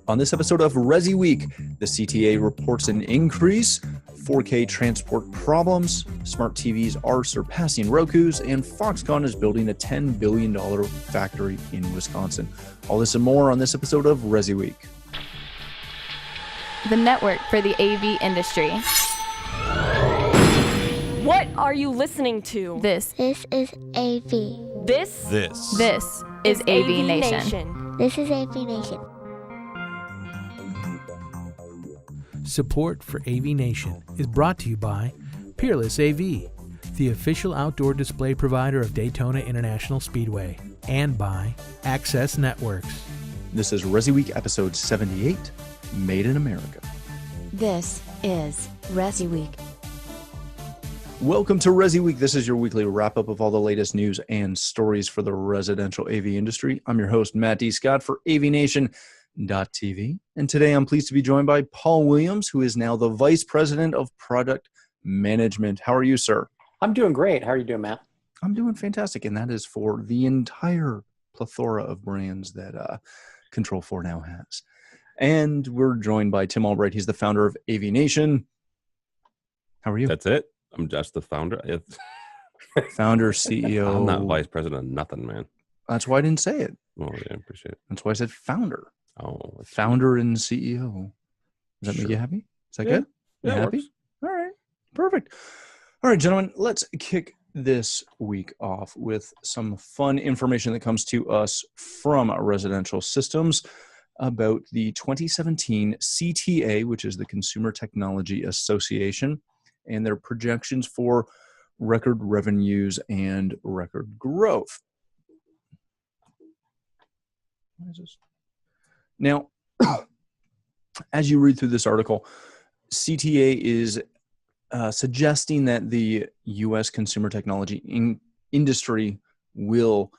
On this episode of Resiweek, the CTA reports an increase, 4K transport problems, smart TVs are surpassing Roku's, and Foxconn is building a $10 billion factory in Wisconsin. All this and more on this episode of Resiweek. The network for the AV industry. What are you listening to? This is AV. This is AVNation. This is AVNation. Support for AVNation is brought to you by Peerless AV, the official outdoor display provider of Daytona International Speedway, and by Access Networks. This is Resiweek episode 78, Made in America. This is Resiweek. Welcome to Resiweek. This is your weekly wrap-up of all the latest news and stories for the residential AV industry. I'm your host, Matt D. Scott for AVNation.tv. And today I'm pleased to be joined by Paul Williams, who is now the Vice President of Product Management. How are you, sir? I'm doing great. How are you doing, Matt? I'm doing fantastic. And that is for the entire plethora of brands that Control4 now has. And we're joined by Tim Albright. He's the founder of AVNation. How are you? That's it. I'm just the founder. Founder, CEO. I'm not vice president of nothing, man. That's why I didn't say it. Oh, yeah, appreciate it. That's why I said founder. Oh, Founder and CEO. Does that make you happy? Is that good? You happy? Works. All right. Perfect. All right, gentlemen, let's kick this week off with some fun information that comes to us from Residential Systems about the 2017 CTA, which is the Consumer Technology Association, and their projections for record revenues and record growth. What is this? Now, as you read through this article, CTA is suggesting that the U.S. consumer technology industry will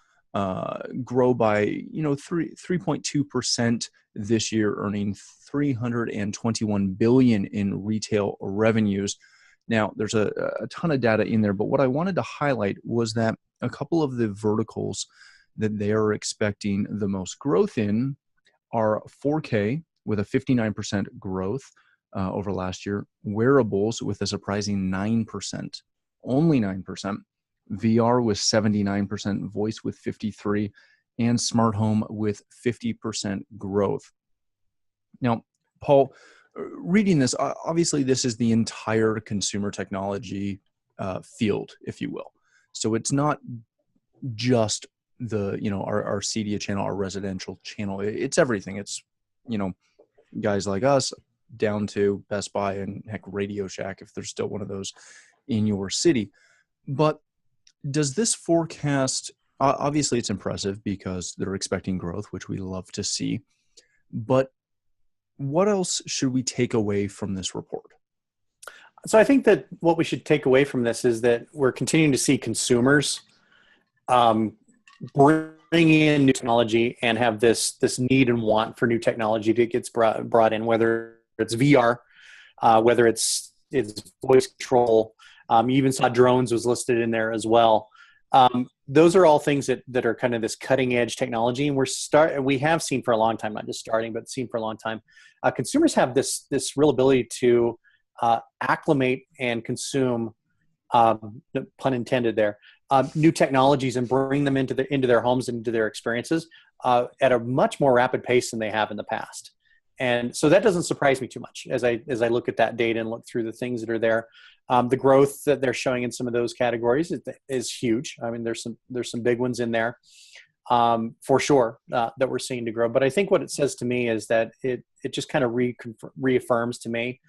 grow by 3.2% this year, earning $321 billion in retail revenues. Now, there's a ton of data in there, but what I wanted to highlight was that a couple of the verticals that they are expecting the most growth in are 4K with a 59% growth over last year, wearables with a surprising 9%, only 9%, VR with 79%, voice with 53%, and smart home with 50% growth. Now, Paul, reading this, obviously this is the entire consumer technology field, if you will. So it's not just our CDA channel, our residential channel. It's everything. It's, guys like us down to Best Buy and heck, Radio Shack, if there's still one of those in your city. But does this forecast, obviously it's impressive because they're expecting growth, which we love to see, but what else should we take away from this report? So I think that what we should take away from this is that we're continuing to see consumers bring in new technology and have this need and want for new technology that gets brought in, whether it's VR, whether it's voice control. You even saw drones was listed in there as well. Those are all things that are kind of this cutting edge technology. And we have seen for a long time, not just starting, but seen for a long time. Consumers have this real ability to acclimate and consume, pun intended there, new technologies and bring them into their homes and into their experiences at a much more rapid pace than they have in the past. And so that doesn't surprise me too much as I look at that data and look through the things that are there. The growth that they're showing in some of those categories is huge. I mean, there's some big ones in there for sure that we're seeing to grow. But I think what it says to me is that it just kind of reaffirms to me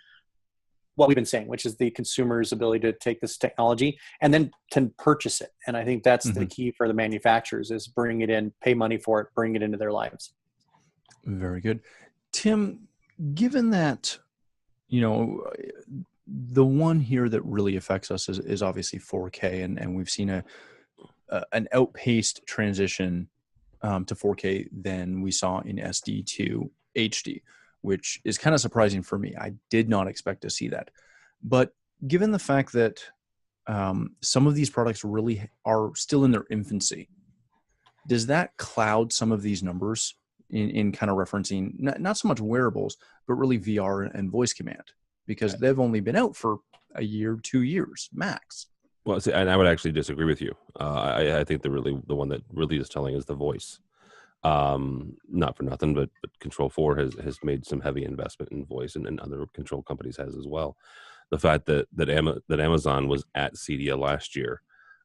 what we've been saying, which is the consumer's ability to take this technology and then to purchase it. And I think that's the key for the manufacturers is bring it in, pay money for it, bring it into their lives. Very good. Tim, given that, the one here that really affects us is obviously 4K, and we've seen an outpaced transition to 4K than we saw in SD to HD, which is kind of surprising for me. I did not expect to see that. But given the fact that some of these products really are still in their infancy, does that cloud some of these numbers in kind of referencing not so much wearables, but really VR and voice command, because they've only been out for a year, 2 years max. Well, see, and I would actually disagree with you. I think the one that really is telling is the voice. Not for nothing, but Control 4 has made some heavy investment in voice, and other control companies has as well. The fact that Amazon was at CEDIA last year,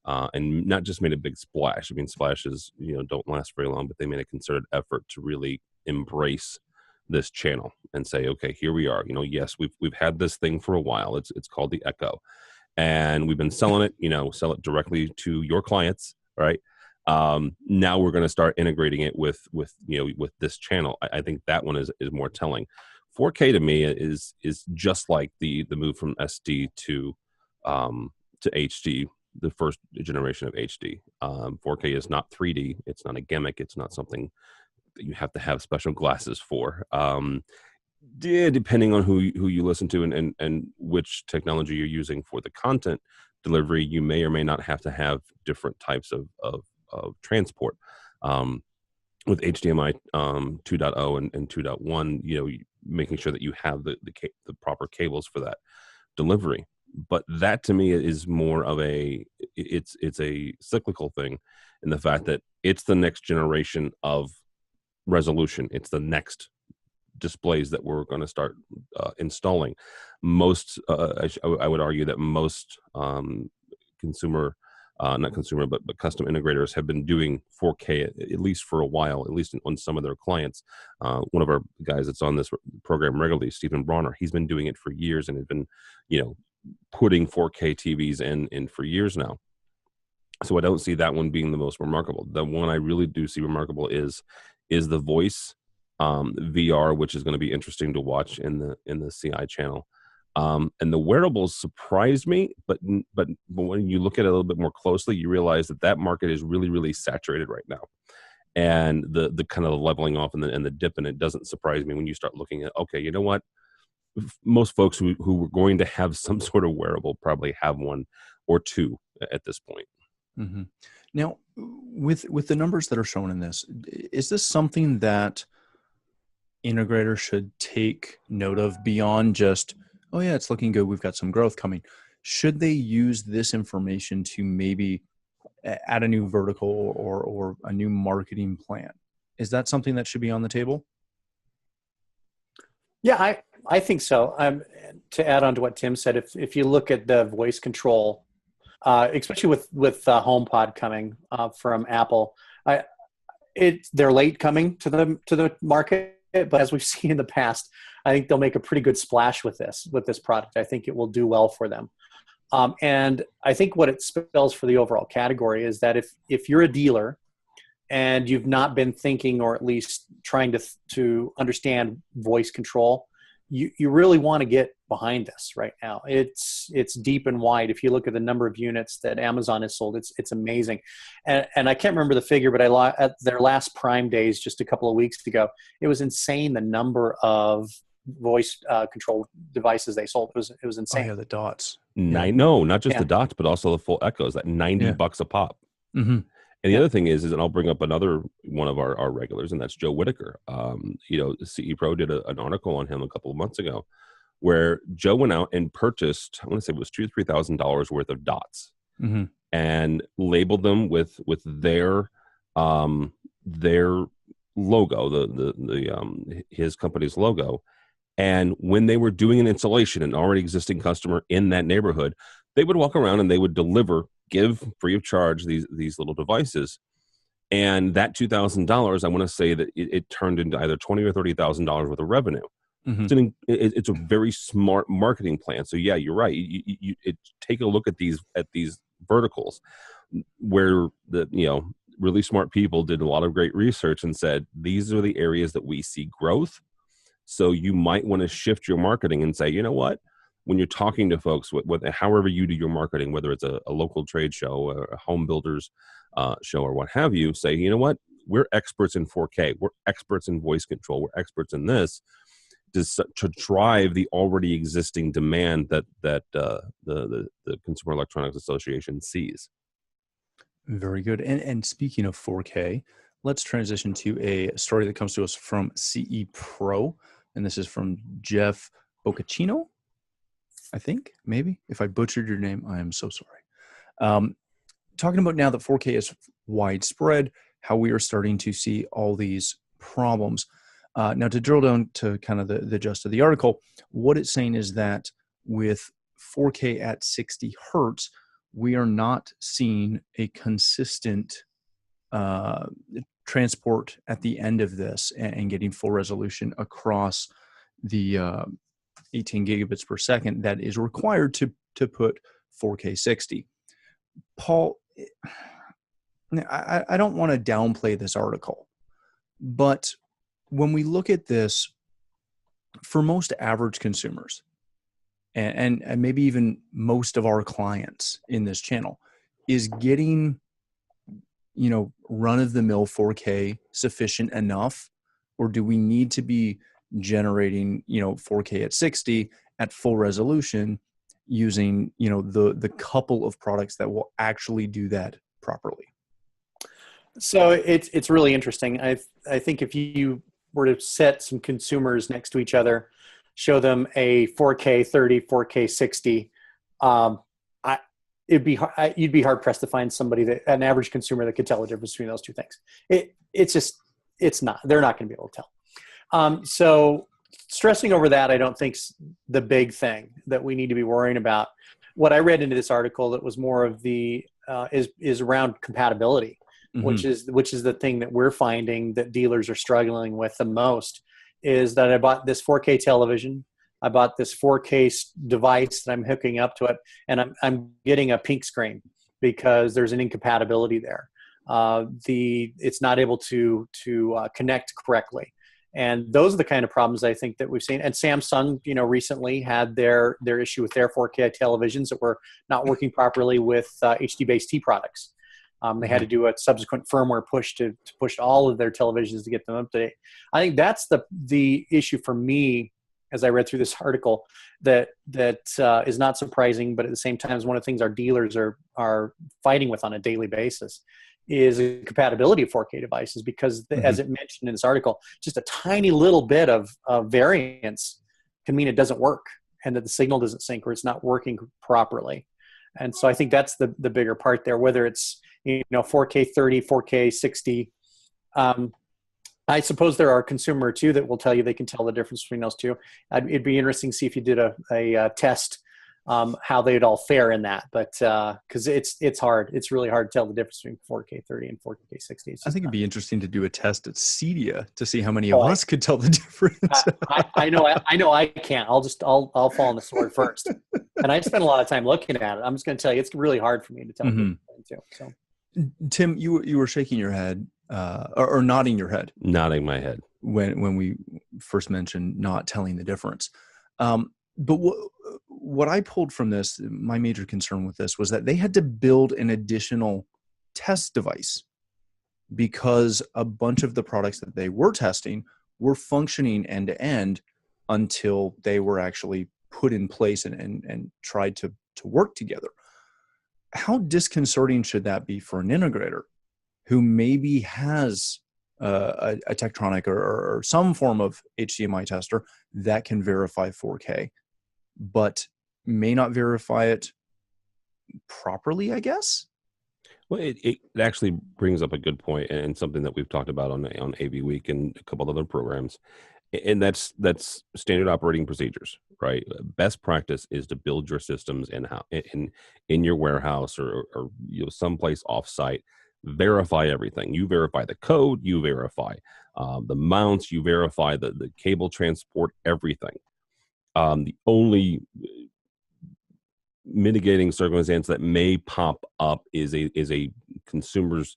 and not just made a big splash. I mean, splashes don't last very long, but they made a concerted effort to really embrace this channel and say, okay, here we are. Yes, we've had this thing for a while. It's called the Echo, and we've been selling it. Sell it directly to your clients, right? Now we're going to start integrating it with this channel. I think that one is more telling. 4K to me is just like the move from SD to HD, the first generation of HD. 4K is not 3D. It's not a gimmick. It's not something that you have to have special glasses for. Depending on who you listen to and which technology you're using for the content delivery, you may or may not have to have different types of transport. With HDMI 2.0 and 2.1, making sure that you have the proper cables for that delivery. But that to me is more of it's a cyclical thing, in the fact that it's the next generation of resolution. It's the next displays that we're going to start installing. I would argue that most not consumer, but custom integrators have been doing 4K at least for a while, at least on some of their clients. One of our guys that's on this program regularly, Stephen Bronner, he's been doing it for years and has been, putting 4K TVs in for years now. So I don't see that one being the most remarkable. The one I really do see remarkable is the voice VR, which is going to be interesting to watch in the CI channel. And the wearables surprised me, but when you look at it a little bit more closely, you realize that market is really, really saturated right now. And the kind of leveling off and the dip in it doesn't surprise me when you start looking at, okay, you know what? Most folks who were going to have some sort of wearable probably have one or two at this point. Mm-hmm. Now, with the numbers that are shown in this, is this something that integrators should take note of beyond just, oh yeah, it's looking good, we've got some growth coming? Should they use this information to maybe add a new vertical or a new marketing plan? Is that something that should be on the table? Yeah, I think so. To add on to what Tim said, if you look at the voice control, especially with HomePod coming from Apple, they're late coming to the market, but as we've seen in the past, I think they'll make a pretty good splash with this product. I think it will do well for them. And I think what it spells for the overall category is that if you're a dealer and you've not been thinking, or at least trying to understand voice control, you really want to get behind this right now. It's deep and wide. If you look at the number of units that Amazon has sold, it's amazing. And I can't remember the figure, but at their last Prime days just a couple of weeks ago, it was insane the number of voice control devices they sold. It was insane. Oh yeah, the dots. No, not just the dots, but also the full Echoes at $90 a pop. Mm-hmm. And the other thing is, and I'll bring up another one of our regulars, and that's Joe Whitaker. CE Pro did an article on him a couple of months ago, where Joe went out and purchased, I want to say it was $2,000 to $3,000 worth of dots, mm-hmm. and labeled them with their logo, his company's logo. And when they were doing an installation, an already existing customer in that neighborhood, they would walk around and they would give free of charge these little devices. And that $2,000, I want to say that it turned into either $20,000 or $30,000 worth of revenue. Mm-hmm. It's a very smart marketing plan. So yeah, you're right. You take a look at these verticals where really smart people did a lot of great research and said, these are the areas that we see growth. So you might want to shift your marketing and say, you know what? When you're talking to folks, however you do your marketing, whether it's a local trade show, a home builders show, or what have you, say, you know what? We're experts in 4K. We're experts in voice control. We're experts in this to drive the already existing demand that the Consumer Electronics Association sees. Very good. And speaking of 4K, let's transition to a story that comes to us from CE Pro. And this is from Jeff Boccacino, I think, maybe. If I butchered your name, I am so sorry. Talking about now that 4K is widespread, how we are starting to see all these problems. Now, to drill down to kind of the gist of the article, what it's saying is that with 4K at 60 hertz, we are not seeing a consistent transport at the end of this and getting full resolution across the 18 gigabits per second that is required to put 4K 60. Paul, I don't want to downplay this article, but when we look at this, for most average consumers, and maybe even most of our clients in this channel, is getting, run-of-the-mill 4K sufficient enough, or do we need to be generating, 4K at 60 at full resolution using, the couple of products that will actually do that properly? So it's really interesting. I think if you were to set some consumers next to each other, show them a 4K 30, 4K 60, you'd be hard pressed to find an average consumer that could tell the difference between those two things. They're not going to be able to tell. So stressing over that, I don't think's the big thing that we need to be worrying about. What I read into this article that was more of the is around compatibility, which is the thing that we're finding that dealers are struggling with the most. Is that I bought this 4K television, I bought this 4K device that I'm hooking up to it, and I'm getting a pink screen because there's an incompatibility there. It's not able to connect correctly. And those are the kind of problems I think that we've seen. And Samsung, recently had their issue with their 4K televisions that were not working properly with HD-based T products. They had to do a subsequent firmware push to push all of their televisions to get them up to date. I think that's the issue for me as I read through this article that is not surprising, but at the same time is one of the things our dealers are fighting with on a daily basis is a compatibility of 4K devices, because as it mentioned in this article, just a tiny little bit of variance can mean it doesn't work and that the signal doesn't sync or it's not working properly. And so I think that's the bigger part there, whether it's 4K 30, 4K 60. I suppose there are consumer too that will tell you they can tell the difference between those two. It'd be interesting to see if you did a test how they'd all fare in that, but because it's hard. It's really hard to tell the difference between 4K 30 and 4K 60. I think it'd be interesting to do a test at Cedia to see how many of us could tell the difference. I know I can't. I'll fall on the sword first. And I spent a lot of time looking at it. I'm just going to tell you, it's really hard for me to tell. Too, so. Tim, you were shaking your head or nodding your head. Nodding my head. When we first mentioned not telling the difference. But what I pulled from this, my major concern with this was that they had to build an additional test device because a bunch of the products that they were testing were functioning end to end until they were actually put in place and tried to work together. How disconcerting should that be for an integrator who maybe has a Tektronix or some form of HDMI tester that can verify 4K, but may not verify it properly, I guess? Well, it actually brings up a good point and something that we've talked about on AVWeek and a couple other programs, and that's standard operating procedures, right? Best practice is to build your systems in your warehouse or someplace offsite. Verify everything. You verify the code. You verify the mounts. You verify the cable transport. Everything. The only mitigating circumstance that may pop up is a consumer's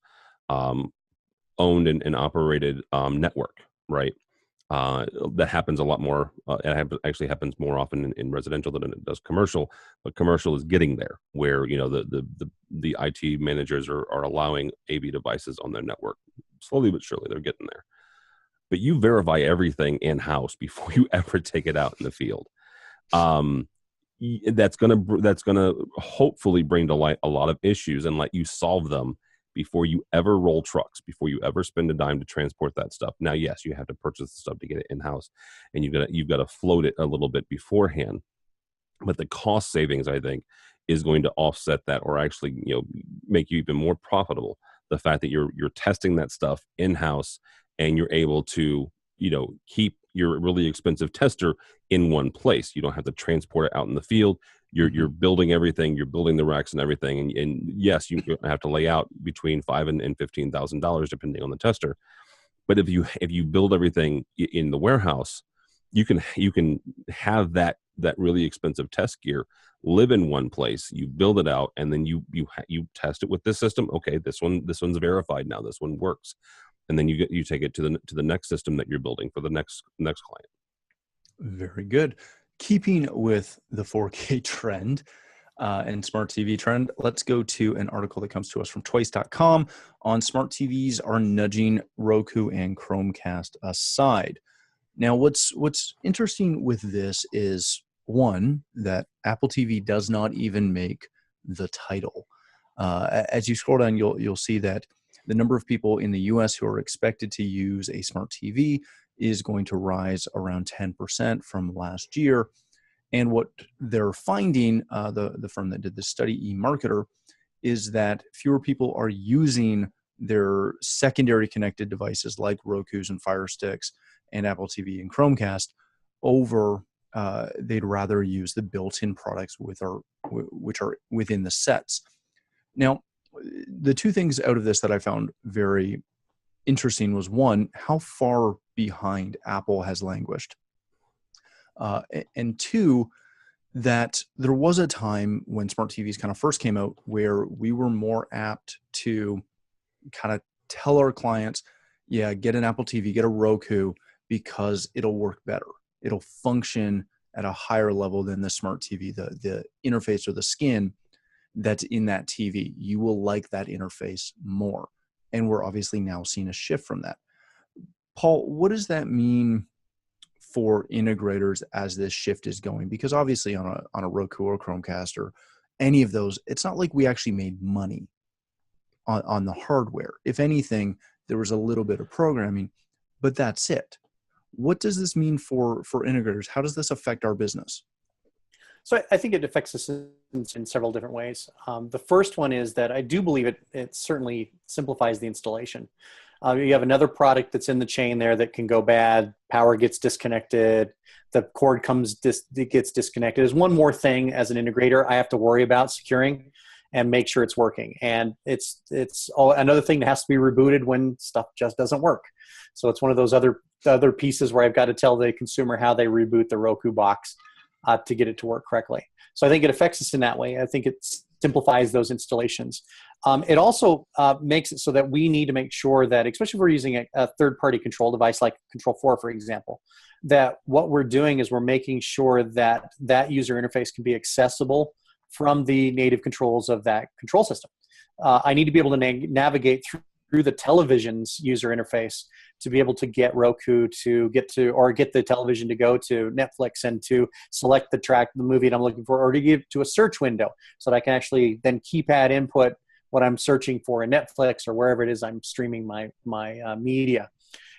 owned and operated network, right? That happens a lot more. It actually happens more often in residential than it does commercial. But commercial is getting there, where the IT managers are allowing AV devices on their network. Slowly but surely, they're getting there. But you verify everything in house before you ever take it out in the field. That's gonna hopefully bring to light a lot of issues and let you solve them before you ever roll trucks, before you ever spend a dime to transport that stuff. Now, yes, you have to purchase the stuff to get it in-house, and you've got to float it a little bit beforehand. But the cost savings, I think, is going to offset that, or actually, make you even more profitable. The fact that you're testing that stuff in-house, and you're able to, keep your really expensive tester in one place. You don't have to transport it out in the field. You're building everything. You're building the racks and everything. And yes, you have to lay out between $5,000 and $15,000 depending on the tester. But if you build everything in the warehouse, you can have that really expensive test gear live in one place. You build it out, and then you test it with this system. Okay, this one's verified now. This one works, and then you take it to the next system that you're building for the next client. Very good. Keeping with the 4K trend and smart TV trend, let's go to an article that comes to us from twice.com on smart TVs are nudging Roku and Chromecast aside. Now, what's interesting with this is, one, that Apple TV does not even make the title. As you scroll down, you'll see that the number of people in the U.S. who are expected to use a smart TV is going to rise around 10% from last year. And what they're finding, the firm that did this study, eMarketer, is that fewer people are using their secondary connected devices like Rokus and Fire Sticks and Apple TV and Chromecast over they'd rather use the built-in products which are within the sets. Now, the two things out of this that I found very interesting was, one, how far behind Apple has languished. And two, that there was a time when smart TVs kind of first came out where we were more apt to kind of tell our clients, yeah, get an Apple TV, get a Roku, because it'll work better. It'll function at a higher level than the smart TV, the interface or the skin that's in that TV. You will like that interface more. And we're obviously now seeing a shift from that. Paul, what does that mean for integrators as this shift is going? Because obviously on a Roku or Chromecast or any of those, it's not like we actually made money on the hardware. If anything, there was a little bit of programming, but that's it. What does this mean for integrators? How does this affect our business? So I think it affects us in several different ways. The first one is that I do believe it certainly simplifies the installation. You have another product that's in the chain there that can go bad, power gets disconnected, the cord gets disconnected. There's one more thing as an integrator I have to worry about securing and make sure it's working. And it's another thing that has to be rebooted when stuff just doesn't work. So it's one of those other pieces where I've got to tell the consumer how they reboot the Roku box to get it to work correctly. So I think it affects us in that way. I think it simplifies those installations. It also makes it so that we need to make sure that, especially if we're using a third-party control device like Control 4, for example, that what we're doing is we're making sure that that user interface can be accessible from the native controls of that control system. I need to be able to navigate through the television's user interface to be able to get Roku to get the television to go to Netflix and to select the movie that I'm looking for, or to give to a search window so that I can actually then keypad input what I'm searching for in Netflix or wherever it is I'm streaming my media.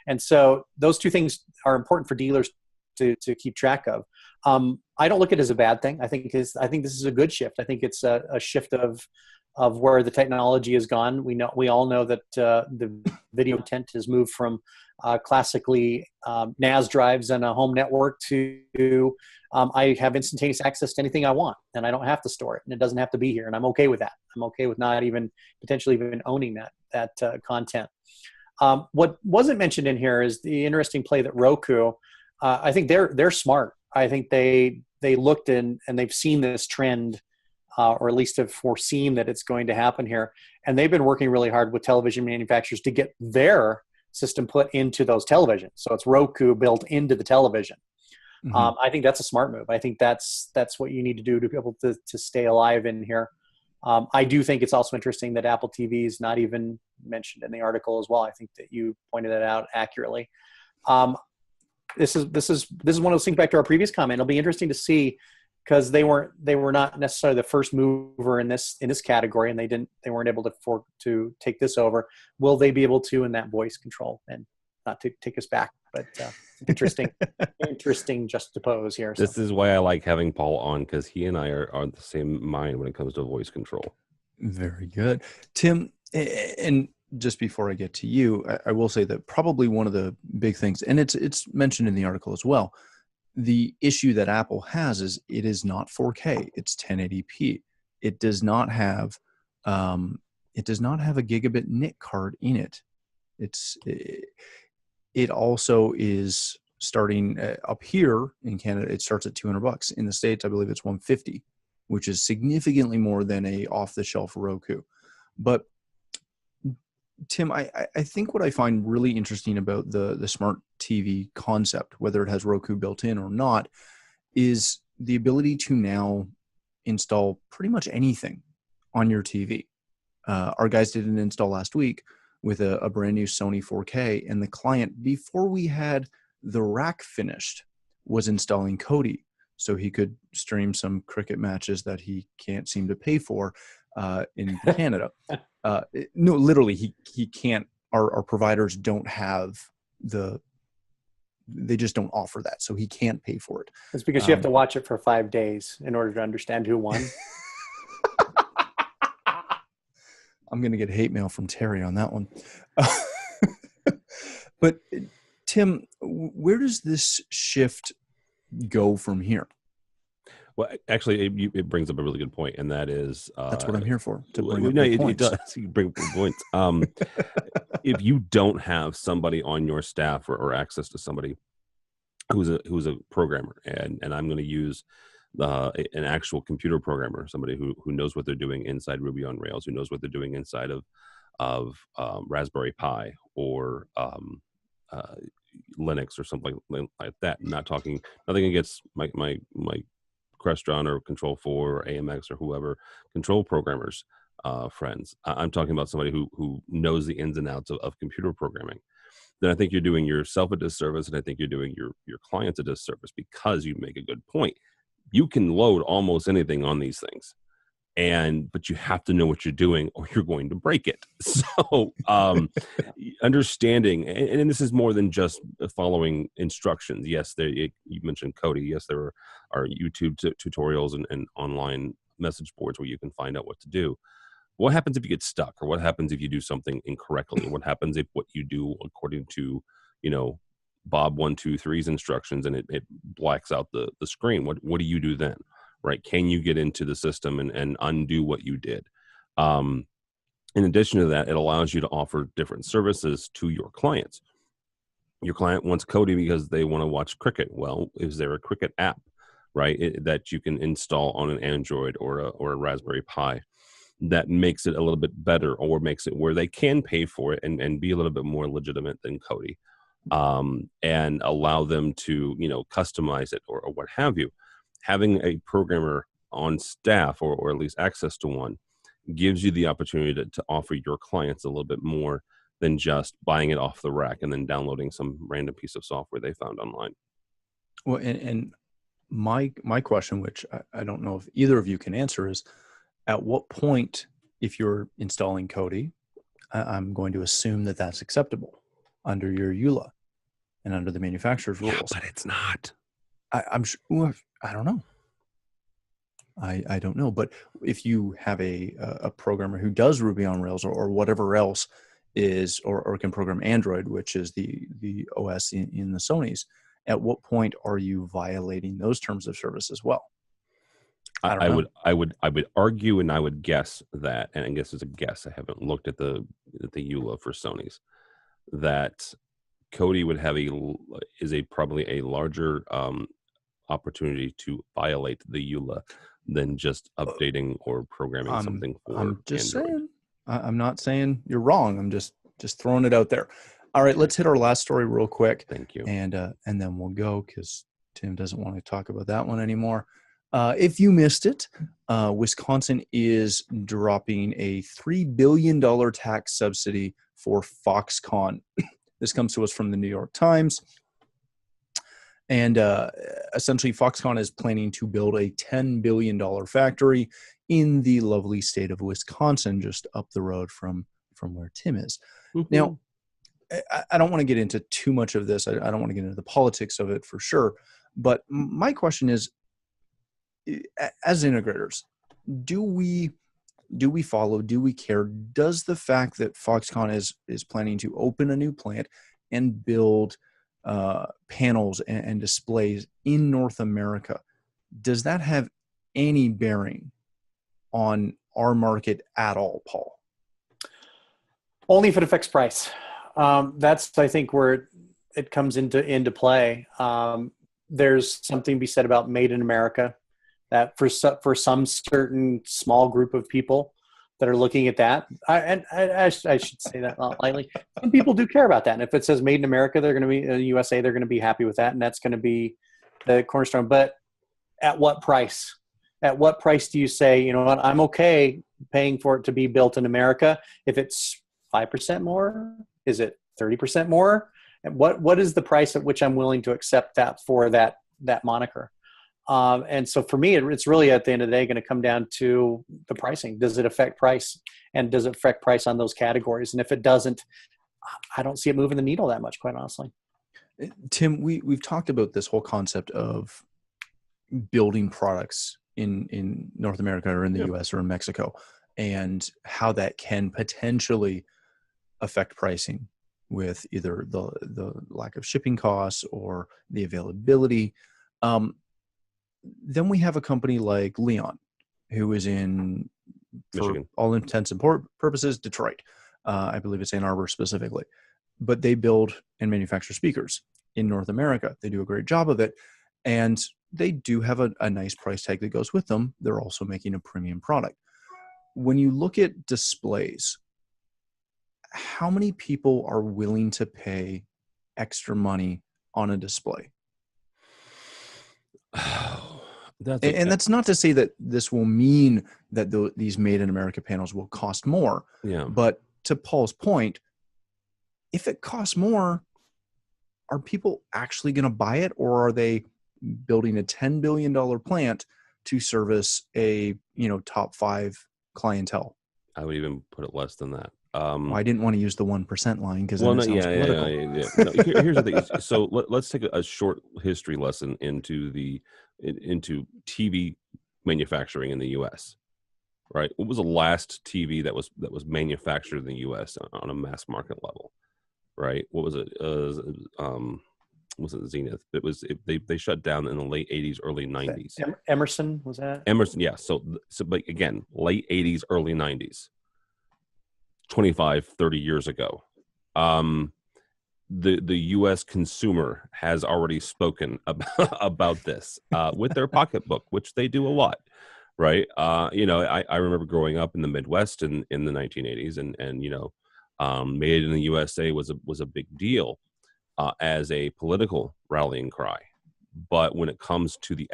And so those two things are important for dealers to keep track of. I don't look at it as a bad thing. I think this is a good shift. I think it's a shift of where the technology has gone. We all know that the video content has moved from classically NAS drives and a home network to I have instantaneous access to anything I want, and I don't have to store it, and it doesn't have to be here, and I'm okay with that. I'm okay with not even potentially even owning that content. What wasn't mentioned in here is the interesting play that Roku. I think they're smart. I think they looked and they've seen this trend. Or at least have foreseen that it's going to happen here. And they've been working really hard with television manufacturers to get their system put into those televisions. So it's Roku built into the television. Mm-hmm. I think that's a smart move. I think that's what you need to do to be able to stay alive in here. I do think it's also interesting that Apple TV is not even mentioned in the article as well. I think that you pointed that out accurately. This is one of those things back to our previous comment. It'll be interesting to see, because they were not necessarily the first mover in this category, and they weren't able to take this over. Will they be able to in that voice control? And not to take us back, but interesting juxtapose here. This is why I like having Paul on, because he and I are on the same mind when it comes to voice control. Very good. Tim, and just before I get to you, I will say that probably one of the big things, and it's mentioned in the article as well, the issue that Apple has is it is not 4K, it's 1080p. It does not have a gigabit NIC card in it. It also is starting up here in Canada. It starts at $200. In the States, I believe it's $150, which is significantly more than a off-the-shelf Roku. But Tim, I think what I find really interesting about the smart TV concept, whether it has Roku built in or not, is the ability to now install pretty much anything on your TV. Our guys did an install last week with a brand new Sony 4K, and the client, before we had the rack finished, was installing Kodi so he could stream some cricket matches that he can't seem to pay for in Canada. No, literally, he can't. Our providers don't have they just don't offer that, so he can't pay for it. It's because you have to watch it for 5 days in order to understand who won. I'm going to get hate mail from Terry on that one. But Tim, where does this shift go from here? Well, actually, it brings up a really good point, and that is that's what I'm here for. To bring up it does. You bring up good points. If you don't have somebody on your staff or access to somebody who's a programmer, and I'm going to use an actual computer programmer, somebody who knows what they're doing inside Ruby on Rails, who knows what they're doing inside of Raspberry Pi or Linux or something like that. Nothing against my Crestron or Control4 or AMX or whoever control programmers friends. I'm talking about somebody who knows the ins and outs of computer programming. Then I think you're doing yourself a disservice, and I think you're doing your clients a disservice, because you make a good point. You can load almost anything on these things, but you have to know what you're doing, or you're going to break it. So understanding, and this is more than just following instructions. Yes, you mentioned Kodi. Yes, there are YouTube tutorials and online message boards where you can find out what to do. What happens if you get stuck, or what happens if you do something incorrectly? What happens if what you do according to, Bob 123's instructions, and it blacks out the screen? What do you do then? Right? Can you get into the system and undo what you did? In addition to that, it allows you to offer different services to your clients. Your client wants Kodi because they want to watch cricket. Well, is there a cricket app, right, that you can install on an Android or a Raspberry Pi that makes it a little bit better, or makes it where they can pay for it and be a little bit more legitimate than Kodi, and allow them to, customize it or what have you? Having a programmer on staff, or at least access to one, gives you the opportunity to offer your clients a little bit more than just buying it off the rack and then downloading some random piece of software they found online. Well, and my question, which I don't know if either of you can answer, is at what point, if you're installing Kodi, I'm going to assume that that's acceptable under your EULA and under the manufacturer's rules. Yeah, but it's not. I'm sure. I don't know. I don't know. But if you have a programmer who does Ruby on Rails or whatever else is, or can program Android, which is the OS in the Sonys, at what point are you violating those terms of service as well? I would argue, and I would guess that, and I guess it's a guess, I haven't looked at the EULA for Sonys, that Kodi would have probably a larger opportunity to violate the EULA than just updating or programming something for I'm just Android. saying. I'm not saying you're wrong. I'm just throwing it out there. All right, let's hit our last story real quick. Thank you. And then we'll go, because Tim doesn't want to talk about that one anymore. If you missed it, Wisconsin is dropping a $3 billion tax subsidy for Foxconn. This comes to us from the New York Times. And essentially, Foxconn is planning to build a $10 billion factory in the lovely state of Wisconsin, just up the road from where Tim is. Now, I don't want to get into too much of this. I don't want to get into the politics of it for sure. But my question is, as integrators, do we follow? Do we care? Does the fact that Foxconn is planning to open a new plant and build panels and displays in North America, does that have any bearing on our market at all, Paul? Only if it affects price. That's, I think, where it comes into play. There's something to be said about made in America, that for some certain small group of people that are looking at that, I should say that not lightly. Some people do care about that, and if it says "Made in America," they're going to be USA. They're going to be happy with that, and that's going to be the cornerstone. But at what price? At what price do you say, you know what, I'm okay paying for it to be built in America? If it's 5% more, is it 30% more? And what is the price at which I'm willing to accept that for that moniker? And so for me, it's really at the end of the day going to come down to the pricing. Does it affect price? And does it affect price on those categories? And if it doesn't, I don't see it moving the needle that much, quite honestly. Tim, we've talked about this whole concept of building products in North America or in the US or in Mexico, and how that can potentially affect pricing with either the lack of shipping costs or the availability. Then we have a company like Leon, who is in, Michigan, for all intents and purposes, Detroit. I believe it's Ann Arbor specifically. But they build and manufacture speakers in North America. They do a great job of it. And they do have a nice price tag that goes with them. They're also making a premium product. When you look at displays, how many people are willing to pay extra money on a display? And that's not to say that this will mean that these made in America panels will cost more. Yeah. But to Paul's point, if it costs more, are people actually going to buy it, or are they building a $10 billion plant to service a top 5 clientele? I would even put it less than that. I didn't want to use the 1% line because well, it sounds political. Yeah. No, here's the thing. So let's take a short history lesson into TV manufacturing in the U.S. Right? What was the last TV that was manufactured in the U.S. on a mass market level? Right? What was it? Was it Zenith? They shut down in the late 80s, early 90s. Emerson, was that? Emerson, yeah. So but again, late 80s, early 90s. 25, 30 years ago. The U.S. consumer has already spoken about this with their pocketbook, which they do a lot, right? I remember growing up in the Midwest in the 1980s, and made in the USA was a big deal as a political rallying cry. But when it comes to the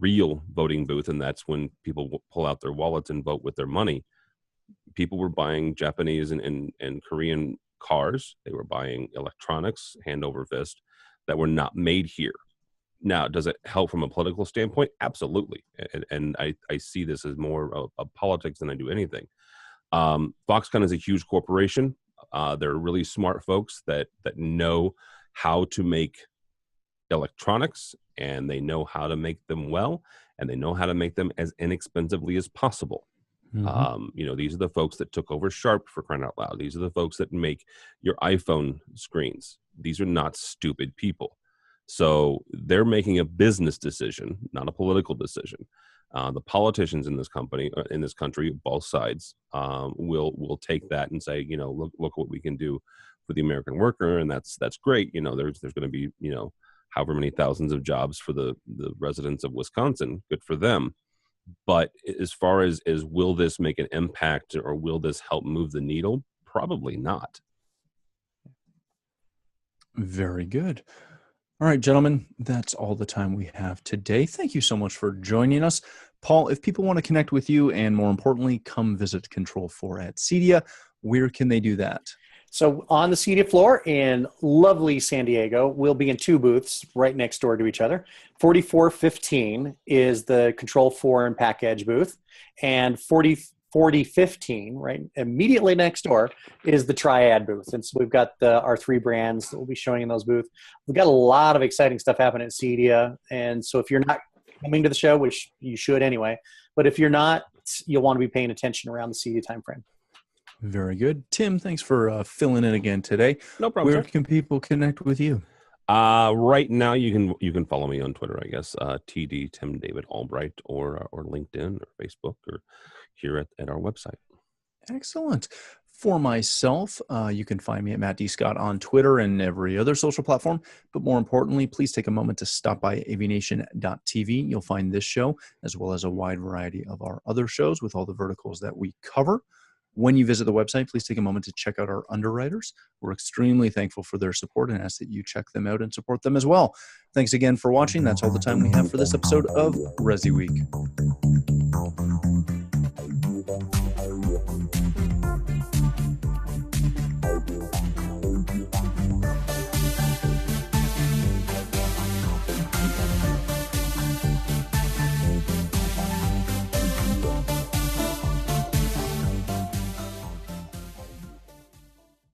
real voting booth, and that's when people pull out their wallets and vote with their money, people were buying Japanese and Korean cars. They were buying electronics, hand over fist, that were not made here. Now, does it help from a political standpoint? Absolutely. And I see this as more of politics than I do anything. Foxconn is a huge corporation. They're really smart folks that know how to make electronics, and they know how to make them well, and they know how to make them as inexpensively as possible. Mm-hmm. These are the folks that took over Sharp, for crying out loud. These are the folks that make your iPhone screens. These are not stupid people. So they're making a business decision, not a political decision. The politicians in this country, both sides, will take that and say, look what we can do for the American worker, and that's great. There's going to be however many thousands of jobs for the residents of Wisconsin. Good for them. But as far as will this make an impact, or will this help move the needle? Probably not. Very good. All right, gentlemen, that's all the time we have today. Thank you so much for joining us. Paul, if people want to connect with you and, more importantly, come visit Control 4 at CEDIA, where can they do that? So on the CEDIA floor in lovely San Diego, we'll be in 2 booths right next door to each other. 4415 is the Control 4 and Pack Edge booth, and 4015, right immediately next door, is the Triad booth. And so we've got our 3 brands that we'll be showing in those booths. We've got a lot of exciting stuff happening at CEDIA, and so if you're not coming to the show, which you should anyway, but if you're not, you'll want to be paying attention around the CEDIA timeframe. Very good. Tim, thanks for filling in again today. No problem. Where can people connect with you? Right now, you can follow me on Twitter, I guess, TD Tim David Albright, or LinkedIn or Facebook, or here at our website. Excellent. For myself, you can find me at Matt D. Scott on Twitter and every other social platform. But more importantly, please take a moment to stop by AVNation.tv. You'll find this show as well as a wide variety of our other shows with all the verticals that we cover. When you visit the website, please take a moment to check out our underwriters. We're extremely thankful for their support and ask that you check them out and support them as well. Thanks again for watching. That's all the time we have for this episode of Resiweek.